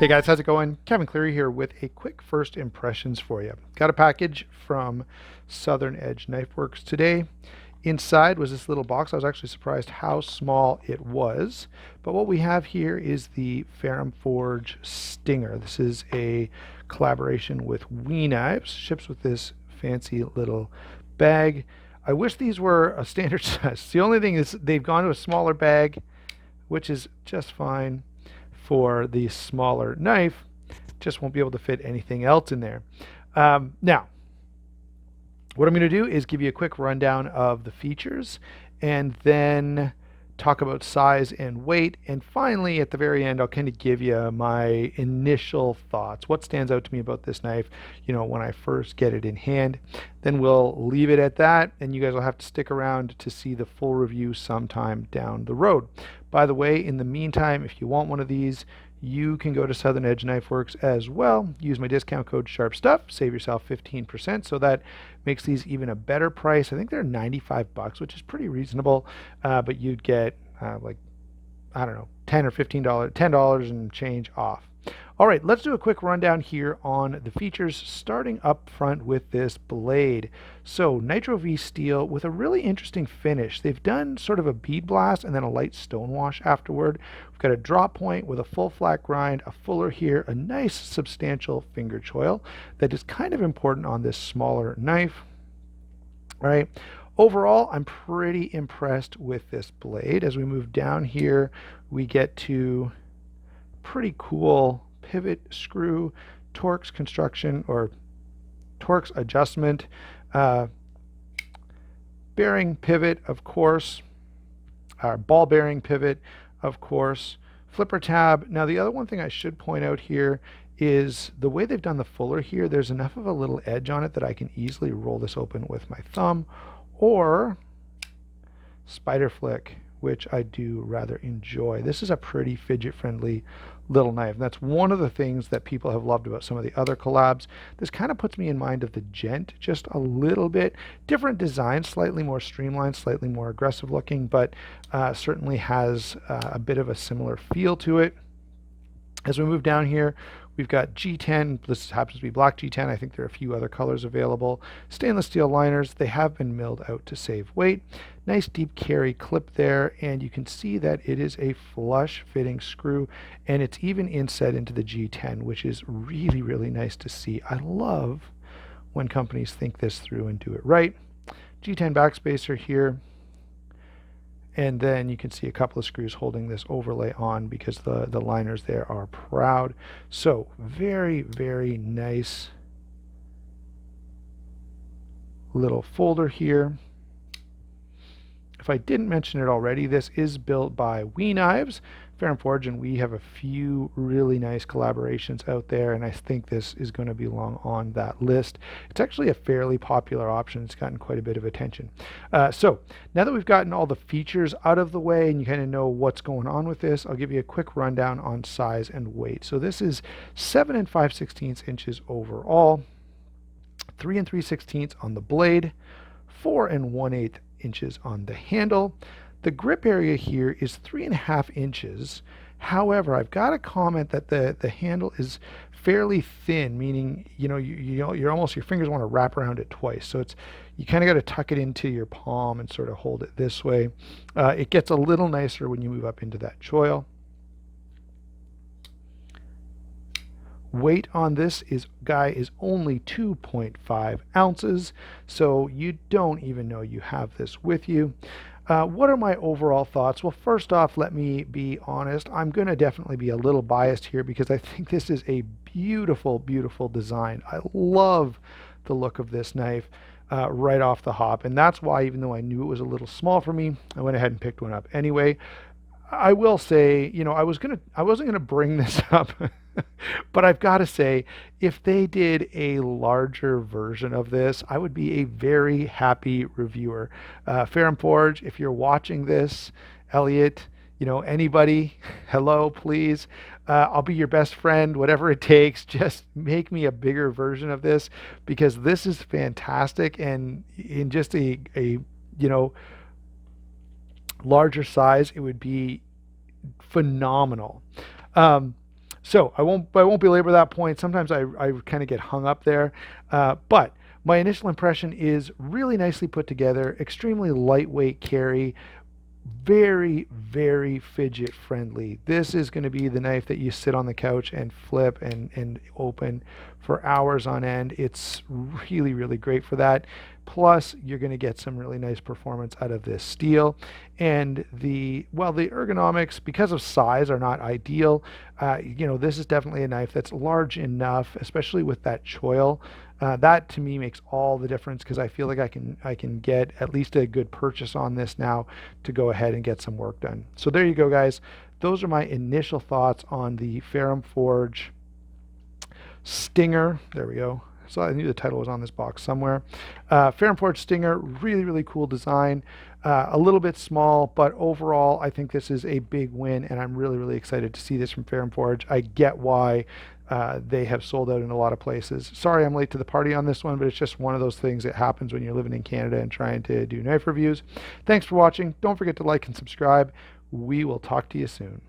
Hey guys, how's it going? Kevin Cleary here with a quick first impressions for you. Got a package from Southern Edge Knife Works today. Inside was this little box. I was actually surprised how small it was. But what we have here is the Ferum Forge Stinger. This is a collaboration with We Knives. Ships with this fancy little bag. I wish these were a standard size. The only thing is they've gone to a smaller bag, which is just fine for the smaller knife. Just won't be able to fit anything else in there. Now, what I'm going to do is give you a quick rundown of the features and then talk about size and weight. And finally, at the very end, I'll kind of give you my initial thoughts. What stands out to me about this knife, when I first get it in hand. Then we'll leave it at that, and you guys will have to stick around to see the full review sometime down the road. By the way, in the meantime, if you want one of these, you can go to Southern Edge Knife Works as well. Use my discount code SHARPSTUFF, save yourself 15%. So that makes these even a better price. I think they're 95 bucks, which is pretty reasonable. But you'd get like, I don't know, $10 or $10 and change off. All right, let's do a quick rundown here on the features, starting up front with this blade. So Nitro V steel with a really interesting finish. They've done sort of a bead blast and then a light stone wash afterward. We've got a drop point with a full flat grind, a fuller here, a nice substantial finger choil that is kind of important on this smaller knife. All right. Overall, I'm pretty impressed with this blade. As we move down here, we get to pretty cool pivot screw, Torx construction or Torx adjustment, bearing pivot, of course, ball bearing pivot, of course, flipper tab. Now, the other one thing I should point out here is the way they've done the fuller here. There's enough of a little edge on it that I can easily roll this open with my thumb or spider flick, which I do rather enjoy. This is a pretty fidget friendly little knife. That's one of the things that people have loved about some of the other collabs. This kind of puts me in mind of the Gent just a little bit. Different design, slightly more streamlined, slightly more aggressive looking, but certainly has a bit of a similar feel to it. As we move down here, we've got G10. This happens to be black G10. I think there are a few other colors available. Stainless steel liners. They have been milled out to save weight. Nice deep carry clip there, and you can see that it is a flush fitting screw, and it's even inset into the G10, which is really, really nice to see. I love when companies think this through and do it right. G10 backspacer here. And then you can see a couple of screws holding this overlay on because the liners there are proud. So very, very nice little folder here. If I didn't mention it already, this is built by We Knives, Ferum Forge, and we have a few really nice collaborations out there, and I think this is going to belong on that list. It's actually a fairly popular option. It's gotten quite a bit of attention. So now that we've gotten all the features out of the way and you kind of know what's going on with this, I'll give you a quick rundown on size and weight. So this is 7 5/16 inches overall, 3 3/16 on the blade, 4 1/8 inches on the handle. The grip area here is 3.5 inches. However, I've got to comment that the handle is fairly thin, meaning you're almost, your fingers want to wrap around it twice. So you kind of got to tuck it into your palm and sort of hold it this way. It gets a little nicer when you move up into that choil. Weight on this guy is only 2.5 ounces, so you don't even know you have this with you. What are my overall thoughts? Well, first off, let me be honest. I'm going to definitely be a little biased here because I think this is a beautiful, beautiful design. I love the look of this knife right off the hop, and that's why, even though I knew it was a little small for me, I went ahead and picked one up anyway. I will say, I wasn't gonna bring this up, but I've got to say, if they did a larger version of this, I would be a very happy reviewer. Ferum Forge, if you're watching this, Elliot, anybody, hello, please. I'll be your best friend, whatever it takes. Just make me a bigger version of this because this is fantastic, and in just a larger size, it would be phenomenal. So I won't belabor that point. Sometimes I kind of get hung up there, but my initial impression is really nicely put together, extremely lightweight carry, very, very fidget friendly. This is going to be the knife that you sit on the couch and flip and open for hours on end. It's really, really great for that. Plus, you're going to get some really nice performance out of this steel. And the ergonomics, because of size, are not ideal. This is definitely a knife that's large enough, especially with that choil. That to me makes all the difference because I feel like I can get at least a good purchase on this now to go ahead and get some work done. So there you go, guys. Those are my initial thoughts on the Ferum Forge Stinger. There we go. So I knew the title was on this box somewhere. Ferum Forge Stinger, really, really cool design. A little bit small, but overall, I think this is a big win, and I'm really, really excited to see this from Ferum Forge. I get why they have sold out in a lot of places. Sorry I'm late to the party on this one, but it's just one of those things that happens when you're living in Canada and trying to do knife reviews. Thanks for watching. Don't forget to like and subscribe. We will talk to you soon.